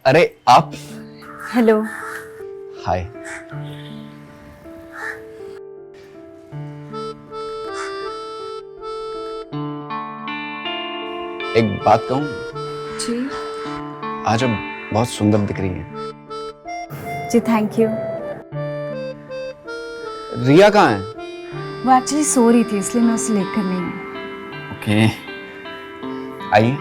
अरे आप। हेलो। हाय। एक बात कहूं? जी। आज आप बहुत सुंदर दिख रही हैं। जी थैंक यू। रिया कहाँ है? वो एक्चुअली सो रही थी इसलिए मैं उसे लेकर नहीं आई। ओके, आइए।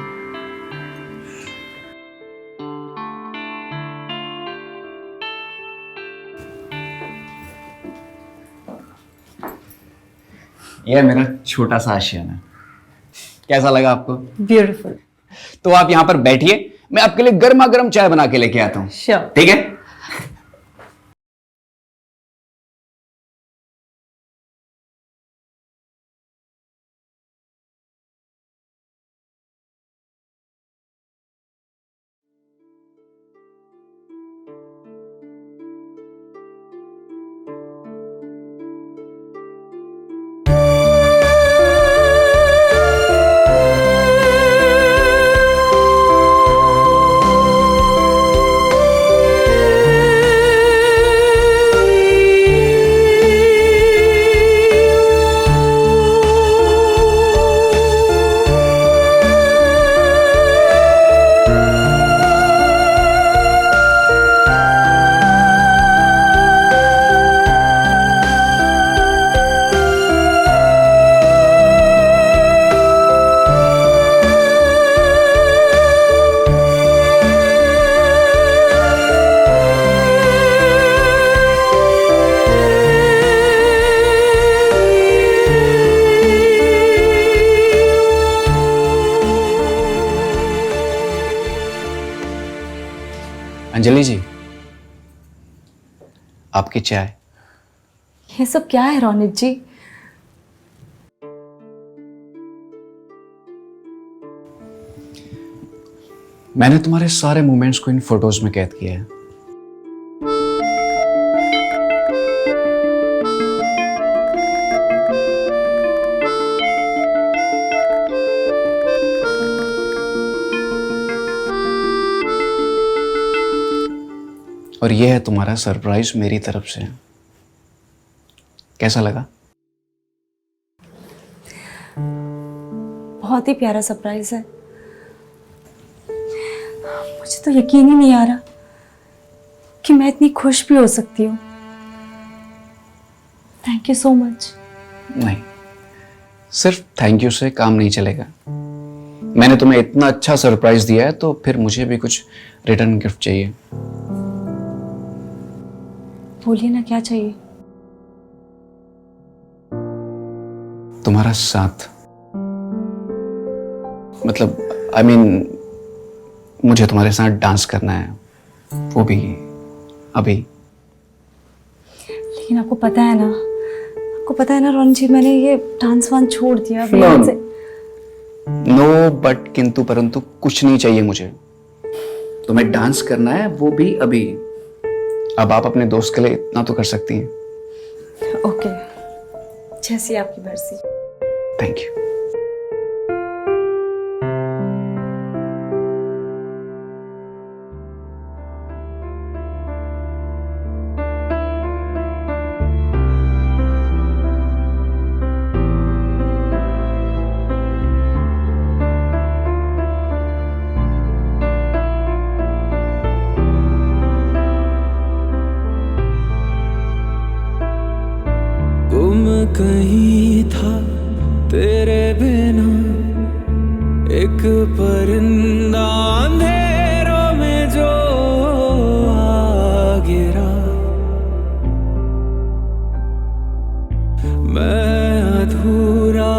यह मेरा छोटा सा आशियाना। कैसा लगा आपको? ब्यूटीफुल। तो आप यहां पर बैठिए, मैं आपके लिए गर्मा गर्म चाय बना के लेके आता हूं। श्योर। ठीक है? अंजलि जी, आपकी चाय। ये सब क्या है रौनक जी? मैंने तुम्हारे सारे मोमेंट्स को इन फोटोज में कैद किया है। और यह है तुम्हारा सरप्राइज मेरी तरफ से। कैसा लगा? बहुत ही प्यारा सरप्राइज है। मुझे तो यकीन ही नहीं आ रहा कि मैं इतनी खुश भी हो सकती हूँ। Thank you so much. नहीं, सिर्फ थैंक यू से काम नहीं चलेगा। मैंने तुम्हें इतना अच्छा सरप्राइज दिया है तो फिर मुझे भी कुछ रिटर्न गिफ्ट चाहिए। बोलिए ना, क्या चाहिए? तुम्हारा साथ। मतलब आई मीन मुझे तुम्हारे साथ डांस करना है, वो भी अभी। लेकिन आपको पता है ना रौनक जी, मैंने ये डांस वांस छोड़ दिया अभी। नो बट किंतु परंतु कुछ नहीं चाहिए मुझे। तुम्हें डांस करना है, वो भी अभी। अब आप अपने दोस्त के लिए इतना तो कर सकती हैं। ओके, जैसी आपकी मर्जी। Thank you. गुम कहीं था तेरे बिना एक परिंदा अंधेरों में जो आ गिरा। मैं अधूरा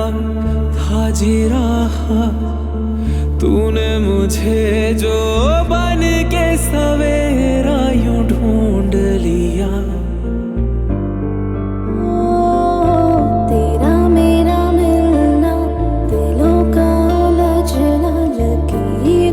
था जी रहा, तूने मुझे जो बन के सवेरा यूं ढूंढ लिया। तेरा मेरा मिलना, दिलों का उलझना, लकीर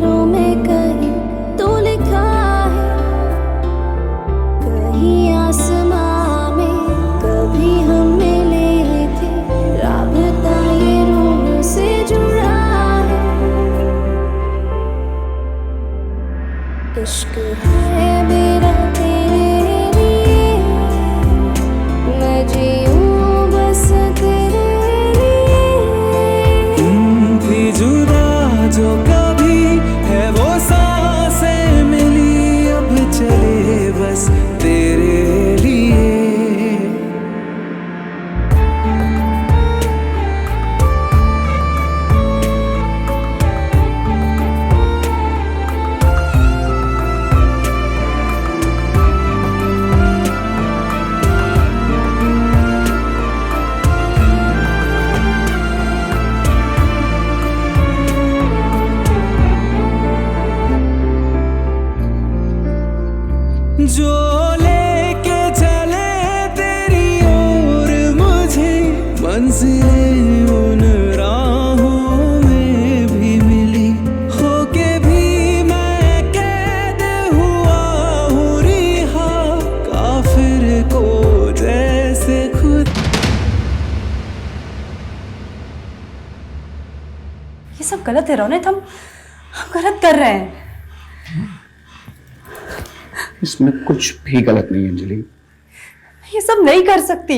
वो लेके चले तेरी ओर मुझे, मंजिलें उन राहों में भी मिली, होके भी मैं कैद हुआ हूँ रिहा, काफिर को जैसे खुद। ये सब गलत है रौनक, हम गलत कर रहे हैं। इसमें कुछ भी गलत नहीं है अंजलि। ये सब नहीं कर सकती।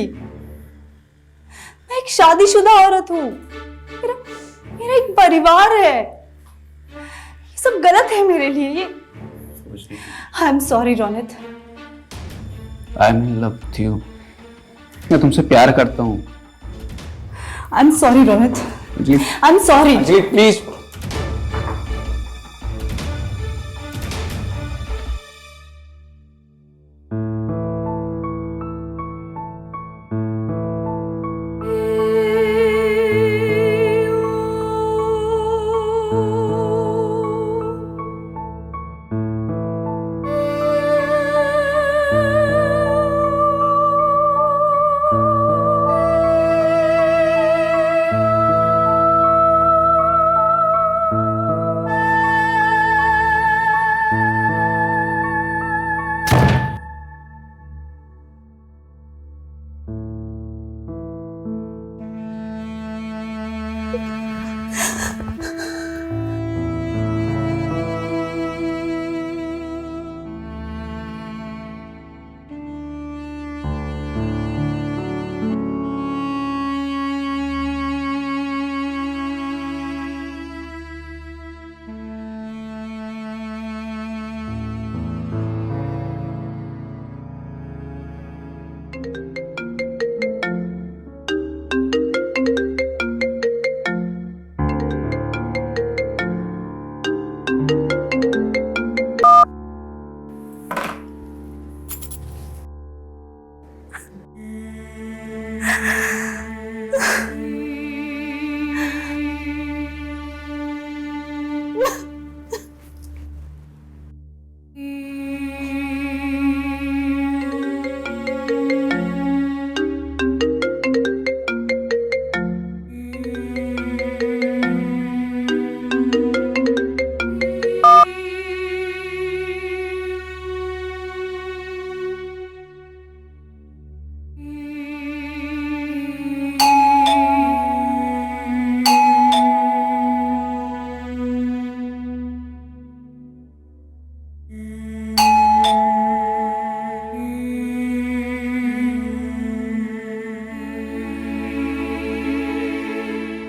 मैं एक शादीशुदा औरत हूँ, मेरा एक परिवार है। ये सब गलत है मेरे लिए। ये I am sorry Raunak. I am in love with you. मैं तुमसे प्यार करता हूँ। I am sorry Raunak, Anjali, I am sorry. Anjali please.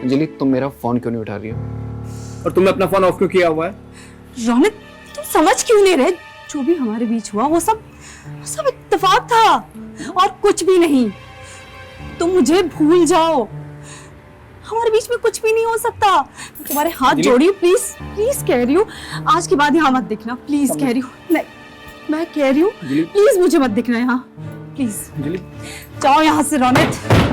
Anjali, तुम मेरा फोन क्यों नहीं उठा रही हो? और तुमने अपना फोन ऑफ क्यों किया हुआ है? रौनक, तुम समझ क्यों नहीं रहे? जो भी हमारे बीच हुआ वो सब इत्तेफाक था और कुछ भी नहीं। तुम मुझे भूल जाओ, हमारे बीच में कुछ भी नहीं हो सकता। मैं तुम्हारे हाथ जोड़ी हूँ, प्लीज प्लीज कह रही हूँ, आज के बाद यहाँ मत दिखना, प्लीज कह रही हूँ। नहीं, मैं कह रही हूँ प्लीज मुझे मत दिखना यहाँ, प्लीज जाओ यहाँ से रौनक।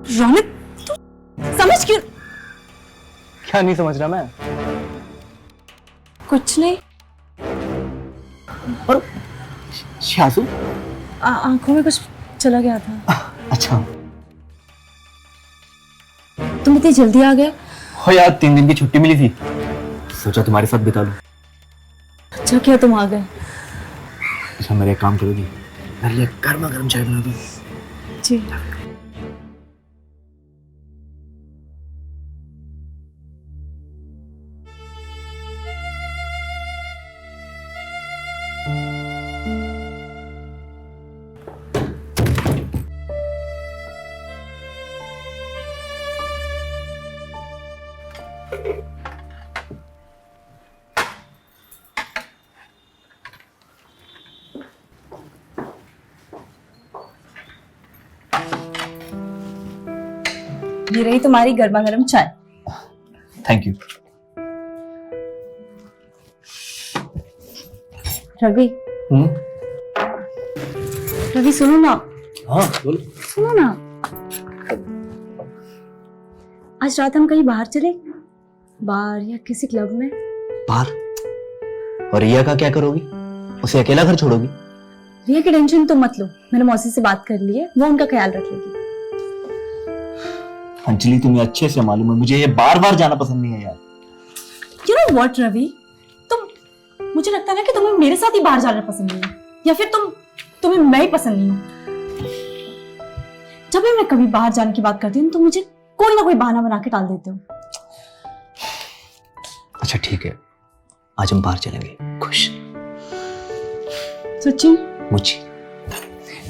रौनक, तू समझ क्यों? क्या नहीं समझ रहा मैं? कुछ नहीं। और शासु? आंखों में कुछ चला गया था। अच्छा, तुम इतनी जल्दी आ गए? हो यार, 3 दिन की छुट्टी मिली थी, सोचा तुम्हारे साथ बिता लूं। अच्छा क्या तुम आ गए? अच्छा, मेरे एक काम करोगी? मेरे लिए गर्मा गर्म चाय बना दो। जी। ये रही तुम्हारी गर्मा गर्म चाय। Thank you. रवि, रवि सुनो ना, हाँ बोलो। सुनो ना, आज रात हम कहीं बाहर चले, बार या किसी क्लब में। बाहर? और रिया का क्या करोगी? उसे अकेला घर छोड़ोगी? रिया की टेंशन तो मत लो, मैंने मौसी से बात कर ली है, वो उनका ख्याल रखेगी। अंजलि तुम्हें अच्छे से मालूम है मुझे ये बार बार जाना पसंद नहीं है यार। You know what, रवि, मुझे लगता है ना कि तुम्हें मेरे साथ ही बाहर जाना पसंद नहीं है, या फिर तुम्हें मैं ही पसंद नहीं हूँ। जब भी मैं कभी बाहर जाने की बात करती हूँ तो मुझे कोई ना कोई बहाना बना के टाल देते हो। अच्छा ठीक है, आज हम बाहर चलेंगे। खुश? सच्ची? मुझे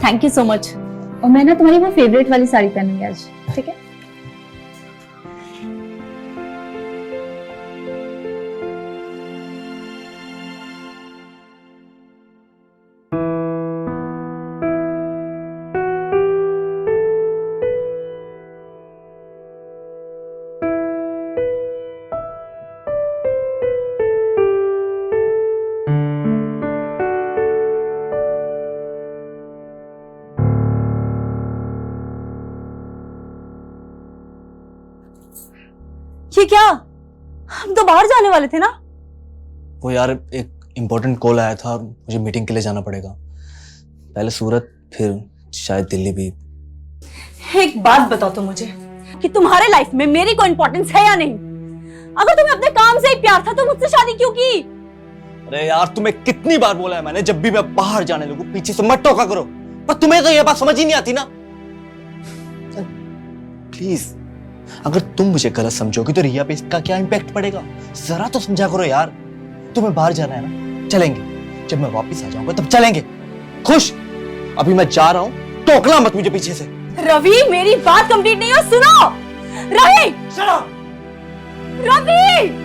थैंक यू सो मच। और मैं ना तुम्हारी वो फेवरेट वाली साड़ी पहनूंगी आज, ठीक है? ये क्या, हम तो बाहर जाने वाले थे ना? वो यार एक इम्पोर्टेंट कॉल आया था और मुझे मीटिंग के लिए जाना पड़ेगा। पहले सूरत फिर शायद दिल्ली भी। एक बात बताओ तो मुझे कि तुम्हारे लाइफ में मेरी कोई इंपॉर्टेंस है या नहीं? अगर तुम्हें अपने काम से ही प्यार था तो मुझसे शादी क्यों की? अरे यार तुम्हें कितनी बार बोला है मैंने, जब भी मैं बाहर जाने लगूं पीछे से मत टोका करो, पर तुम्हें तो ये बात समझ ही नहीं आती ना। प्लीज अगर तुम मुझे गलत समझोगी तो रिया पे इसका क्या इम्पैक्ट पड़ेगा, जरा तो समझा करो यार। तुम्हें बाहर जाना है ना, चलेंगे, जब मैं वापस आ जाऊंगा तब चलेंगे। खुश? अभी मैं जा रहा हूं, टोकना मत मुझे पीछे से। रवि मेरी बात कंप्लीट नहीं हो, सुनो। रवि! Shut up! रवि!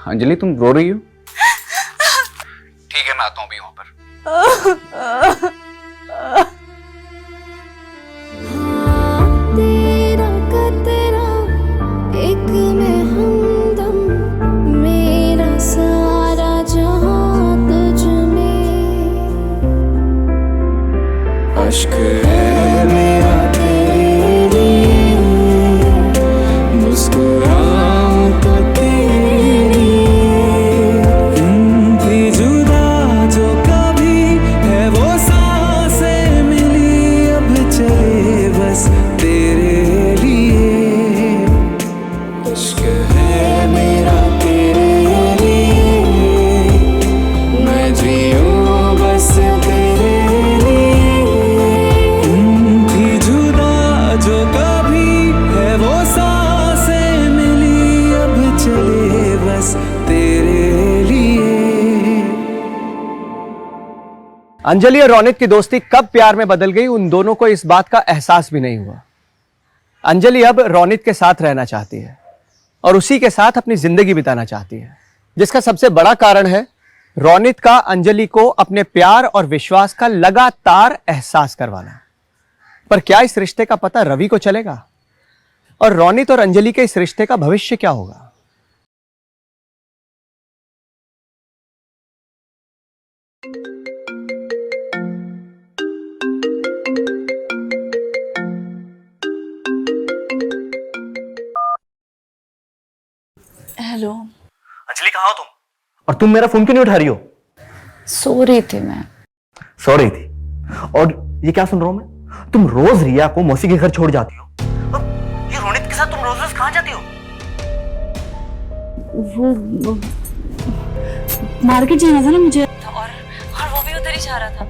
अंजलि तुम रो रही हो? ठीक है मैं आता हूँ अभी वहां पर। तेरा कतरा एक में हमदम, मेरा सारा जहां तुझ में। अश्क है मेरा तेरे लिए, मुस्कुराऊं तो तेरे लिए। थी जुदा जो कभी है वो सांसें मिली, अब चले बस तेरे लिए। इश्क है मेरा तेरे लिए, मैं जियूं बस तेरे लिए। थी जुदा जो कभी है वो सांसें मिली, अब चले बस तेरे लिए। अंजलि और रौनित की दोस्ती कब प्यार में बदल गई, उन दोनों को इस बात का एहसास भी नहीं हुआ। अंजलि अब रौनित के साथ रहना चाहती है और उसी के साथ अपनी जिंदगी बिताना चाहती है, जिसका सबसे बड़ा कारण है रौनित का अंजलि को अपने प्यार और विश्वास का लगातार एहसास करवाना। पर क्या इस रिश्ते का पता रवि को चलेगा? और रौनित और अंजलि के इस रिश्ते का भविष्य क्या होगा? हेलो। अंजलि कहाँ हो तुम? और तुम मेरा फोन क्यों नहीं उठा रही हो? सो रही थी मैं। सो रही थी? और ये क्या सुन रहा हूं मैं? तुम रोज रिया को मौसी के घर छोड़ जाती हो, अब ये रोनित के साथ तुम रोज रोज कहां जाती हो? वो मार्केट जाना था ना मुझे, और वो भी उधर ही जा रहा था,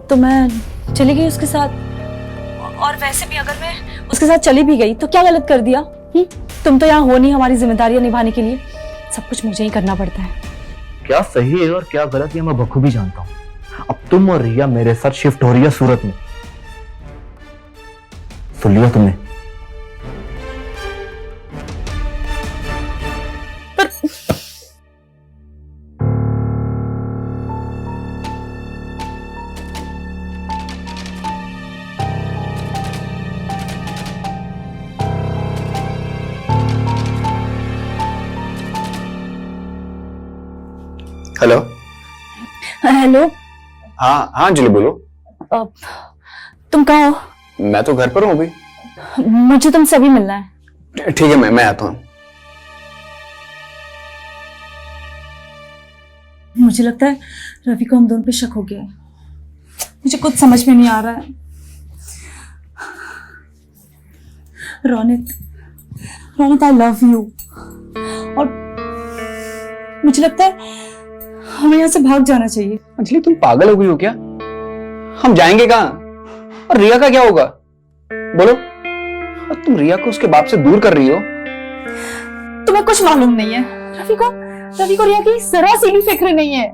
तो मैं चली गई उसके साथ। और वैसे भी अगर मैं उसके साथ चली भी गई तो क्या गलत कर दिया? तुम तो यहाँ हो नहीं हमारी जिम्मेदारियां निभाने के लिए, सब कुछ मुझे ही करना पड़ता है। क्या सही है और क्या गलत है मैं बखूबी जानता हूं। अब तुम और रिया मेरे साथ शिफ्ट हो रही है सूरत में, सुन लिया तुमने? हेलो। हेलो। हाँ हाँ अंजलि बोलो। तुम कहाँ हो? मैं तो घर पर हूँ अभी। मुझे तुमसे अभी मिलना है। ठीक है, मैं आता हूँ। मुझे लगता है रवि को हम दोनों पे शक हो गया है। मुझे कुछ समझ में नहीं आ रहा है। Ronit, Ronit, I love you. और मुझे लगता है हमें यहाँ से भाग जाना चाहिए। अंजलि तुम पागल हो गई हो क्या? हम जाएंगे कहाँ? और रिया का क्या होगा? बोलो। और तुम रिया को उसके बाप से दूर कर रही हो। तुम्हें कुछ मालूम नहीं है। रवि को रिया की जरा सी भी फिक्र नहीं है।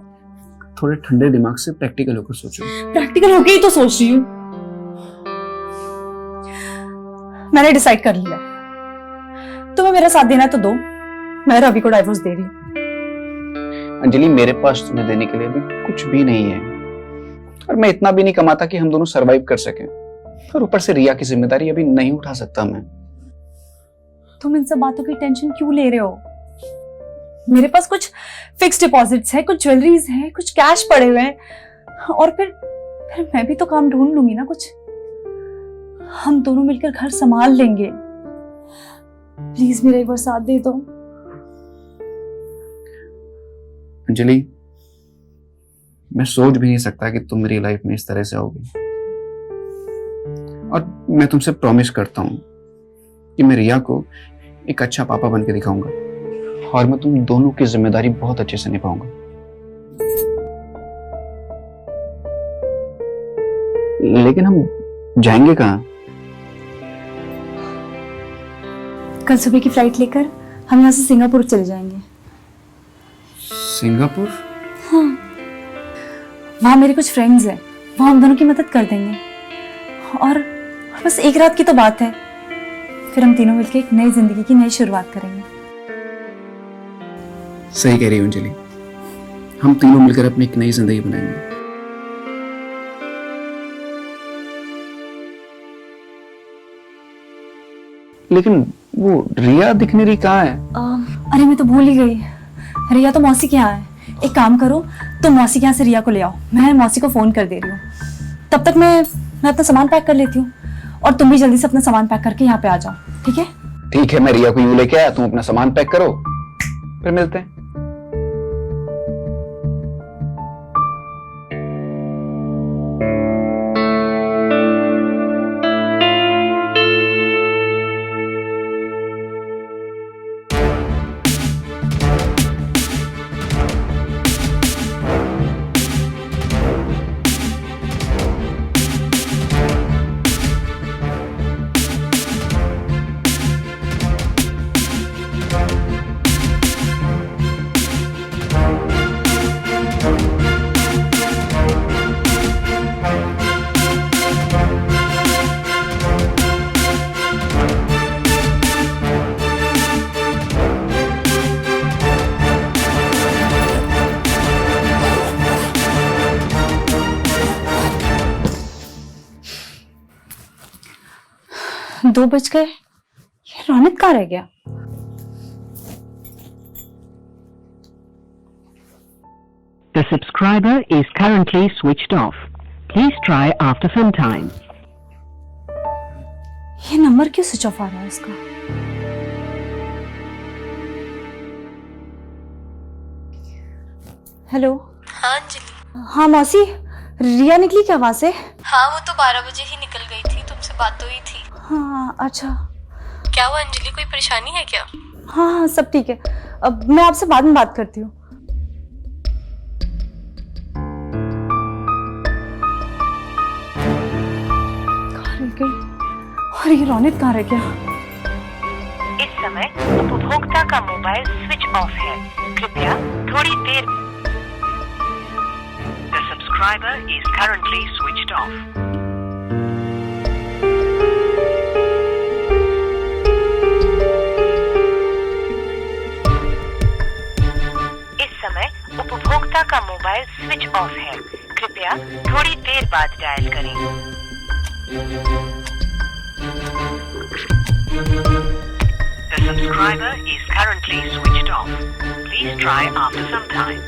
थोड़े ठंडे दिमाग से प्रैक्टिकल होकर सोचो। प्रैक्टिकल होके ही तो सोच रही हूँ। मैंने डिसाइड कर लिया है। तुम्हें मेरा साथ देना है तो दो, मैं रवि को डाइवोर्स दे रही हूँ। अंजलि मेरे पास तुम्हें देने के लिए अभी कुछ भी नहीं है, और मैं इतना भी नहीं कमाता कि हम दोनों सरवाइव कर सकें। और ऊपर से रिया की जिम्मेदारी अभी नहीं उठा सकता मैं। तुम इन सब बातों की टेंशन क्यों ले रहे हो? मेरे पास कुछ फिक्स डिपॉजिट्स है, कुछ ज्वेलरीज है, कुछ कैश पड़े हुए हैं, और फिर मैं भी तो काम ढूंढ लूंगी ना कुछ। हम दोनों मिलकर घर संभाल लेंगे। प्लीज मेरा एक बार साथ दे दो। अंजलि मैं सोच भी नहीं सकता कि तुम मेरी लाइफ में इस तरह से आओगी। और मैं तुमसे प्रॉमिस करता हूं कि मैं रिया को एक अच्छा पापा बन के दिखाऊंगा, और मैं तुम दोनों की जिम्मेदारी बहुत अच्छे से निभाऊंगा। लेकिन हम जाएंगे कहाँ? कल सुबह की फ्लाइट लेकर हम यहाँ से सिंगापुर चले जाएंगे। सिंगापुर? हाँ, वहाँ मेरे कुछ फ्रेंड्स हैं, वो हम दोनों की मदद कर देंगे। और बस एक रात की तो बात है, फिर हम तीनों मिलकर एक नई जिंदगी की नई शुरुआत करेंगे। सही कह रही हो अंजलि, हम तीनों मिलकर अपनी एक नई जिंदगी बनाएंगे। लेकिन वो रिया दिख नहीं रही, कहाँ है? अरे मैं तो भूल ही गई, रिया तो मौसी के यहाँ है। एक काम करो, तुम मौसी के यहाँ से रिया को ले आओ, मैं मौसी को फोन कर दे रही हूँ। तब तक मैं अपना सामान पैक कर लेती हूँ, और तुम भी जल्दी से अपना सामान पैक करके यहाँ पे आ जाओ, ठीक है? ठीक है, मैं रिया को यूं लेके आया, तुम अपना सामान पैक करो, फिर मिलते हैं। दो बज गए, ये रोनित कहाँ रह गया? The subscriber is currently switched off. Please try after some time. ये नंबर क्यों स्विच ऑफ आ रहा है इसका? हेलो। हाँ अंजलि। हाँ मौसी, रिया निकली क्या वहां से? हाँ, वो तो 12 बजे ही निकल गई थी, तुमसे बात तो हुई थी। हाँ अच्छा। क्या हुआ अंजलि, कोई परेशानी है क्या? हाँ हाँ सब ठीक है, अब मैं आपसे बाद में बात करती हूँ। कहाँ रह गई? और ये रौनक कहाँ रह गया? इस समय उपभोक्ता का मोबाइल स्विच ऑफ है, कृपया थोड़ी देर। The subscriber is currently switched off. इस समय उपभोक्ता का मोबाइल स्विच ऑफ है, कृपया थोड़ी देर बाद डायल करें। The subscriber is currently switched off. Please try after some time.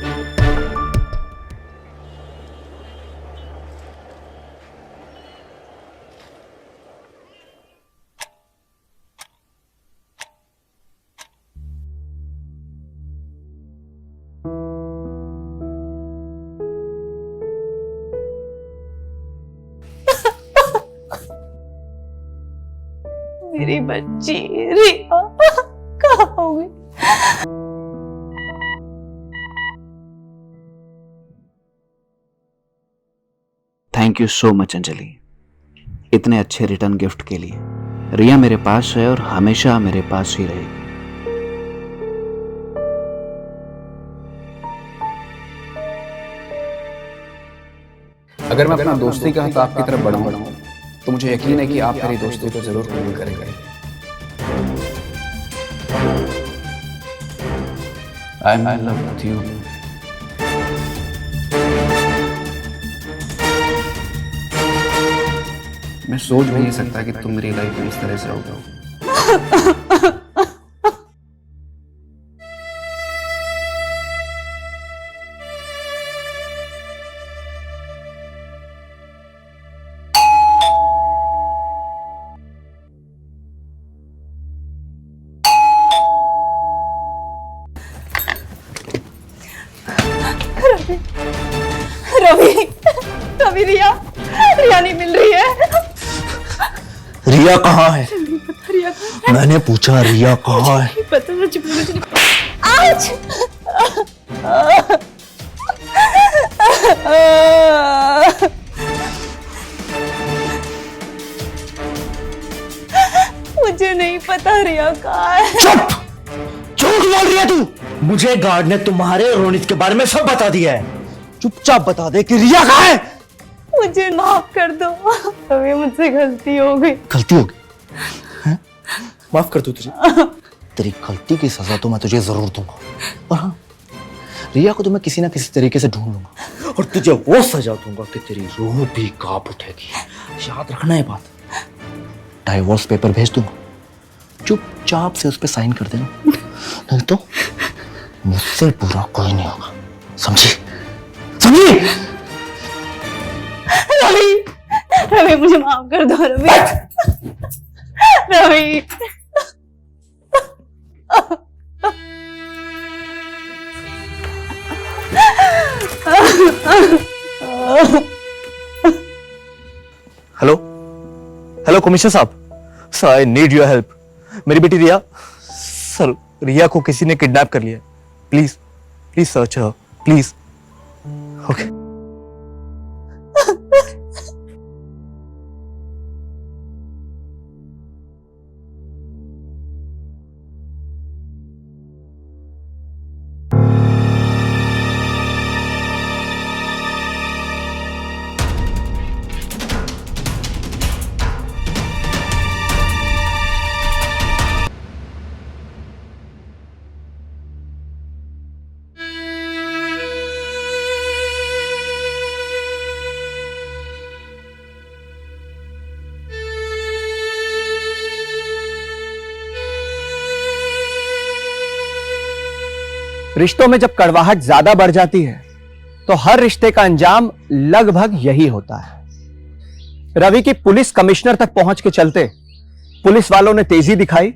मेरी बच्ची रिया कहाँ हो गई? Thank you so much Anjali, इतने अच्छे रिटर्न गिफ्ट के लिए। रिया मेरे पास है और हमेशा मेरे पास ही रहेगी। अगर मैं अपना दोस्ती का हाथ आपकी तरफ बढ़ाऊं तो मुझे यकीन है कि आप मेरी दोस्ती को जरूर कबूल करेंगे। I am in love with you. मैं सोच भी नहीं सकता कि तुम मेरी लाइफ में इस तरह से रहोगे। रवि रवि रिया रिया नहीं मिल रही है। रिया कहाँ है? रिया कहाँ है? मैंने पूछा रिया कहाँ है? नहीं पता, मुझे मुझे आज मुझे नहीं पता रिया कहाँ है। चुप! झूठ बोल रही है तू। मुझे गार्ड ने तुम्हारे और रोनित के बारे में सब बता दिया है। चुपचाप बता दे कि रिया कहाँ है। मुझे माफ कर दो रवि, मुझसे गलती हो गई। गलती हो गई हैं? माफ कर दूं तुझे? तेरी गलती की सजा तो मैं तुझे जरूर दूंगा। और हाँ, रिया को तो मैं किसी ना किसी तरीके से ढूंढ लूंगा और तुझे वो सजा दूंगा कि तेरी रूह भी कांप उठेगी। याद रखना ये बात। डाइवोर्स पेपर भेज दूंगा, चुपचाप से उस पर साइन कर देना, नहीं तो मुझसे बुरा कोई नहीं होगा। समझी? समझी? रवि रवि मुझे माफ कर दो Ravi. Ravi hello hello commissioner साहब, sir I need your help. मेरी बेटी रिया, सर रिया को किसी ने किडनैप कर लिया है। Please please search her please. Okay रिश्तों में जब कड़वाहट ज्यादा बढ़ जाती है तो हर रिश्ते का अंजाम लगभग यही होता है। रवि की पुलिस कमिश्नर तक पहुंच के चलते पुलिस वालों ने तेजी दिखाई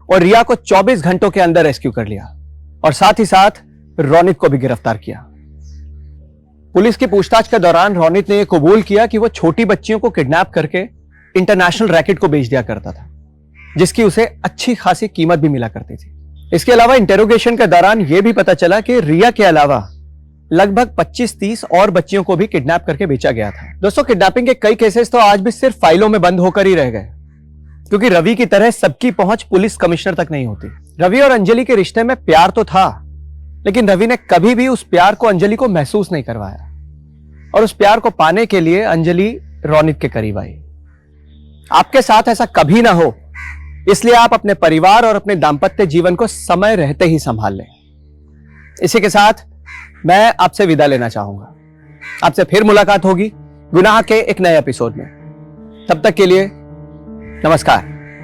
और रिया को 24 घंटों के अंदर रेस्क्यू कर लिया और साथ ही साथ रौनित को भी गिरफ्तार किया। पुलिस की पूछताछ के दौरान रोनित ने यह कबूल किया कि वो छोटी बच्चियों को किडनैप करके इंटरनेशनल रैकेट को बेच दिया करता था, जिसकी उसे अच्छी खासी कीमत भी मिला करती थी। इसके अलावा इंटेरोगेशन के दौरान यह भी पता चला कि रिया के अलावा लगभग 25-30 और बच्चियों को भी किडनैप करके बेचा गया था। दोस्तों, किडनैपिंग के कई केसेस तो आज भी सिर्फ फाइलों में बंद होकर ही रह गए, क्योंकि रवि की तरह सबकी पहुंच पुलिस कमिश्नर तक नहीं होती। रवि और अंजलि के रिश्ते में प्यार तो था, लेकिन रवि ने कभी भी उस प्यार को अंजलि को महसूस नहीं करवाया, और उस प्यार को पाने के लिए अंजलि रोनित के करीब आई। आपके साथ ऐसा कभी ना हो, इसलिए आप अपने परिवार और अपने दाम्पत्य जीवन को समय रहते ही संभाल लें। इसी के साथ मैं आपसे विदा लेना चाहूंगा। आपसे फिर मुलाकात होगी गुनाह के एक नए एपिसोड में। तब तक के लिए नमस्कार।